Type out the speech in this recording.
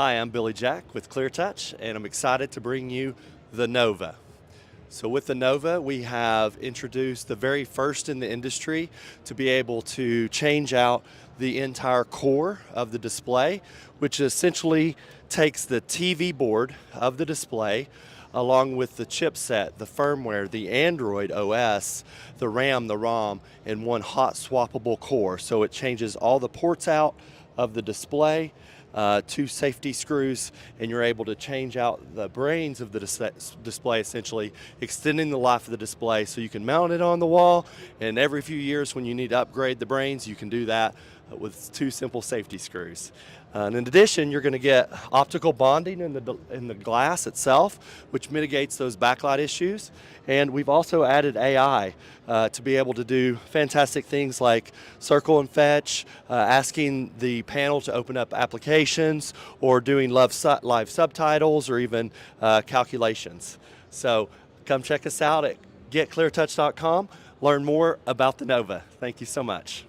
Hi, I'm Billy Jack with ClearTouch, and I'm excited to bring you the Nova. So with the Nova, we have introduced the very first in the industry to be able to change out the entire core of the display, which essentially takes the TV board of the display along with the chipset, the firmware, the Android OS, the RAM, the ROM, in one hot swappable core. So it changes all the ports out of the display, two safety screws, and you're able to change out the brains of the display, essentially extending the life of the display so you can mount it on the wall, and every few years when you need to upgrade the brains, you can do that with two simple safety screws. And in addition, you're going to get optical bonding in the glass itself, which mitigates those backlight issues. And we've also added AI to be able to do fantastic things like circle and fetch, asking the panel to open up applications, or doing live subtitles, or even calculations. So come check us out at getcleartouch.com. Learn more about the Nova. Thank you so much.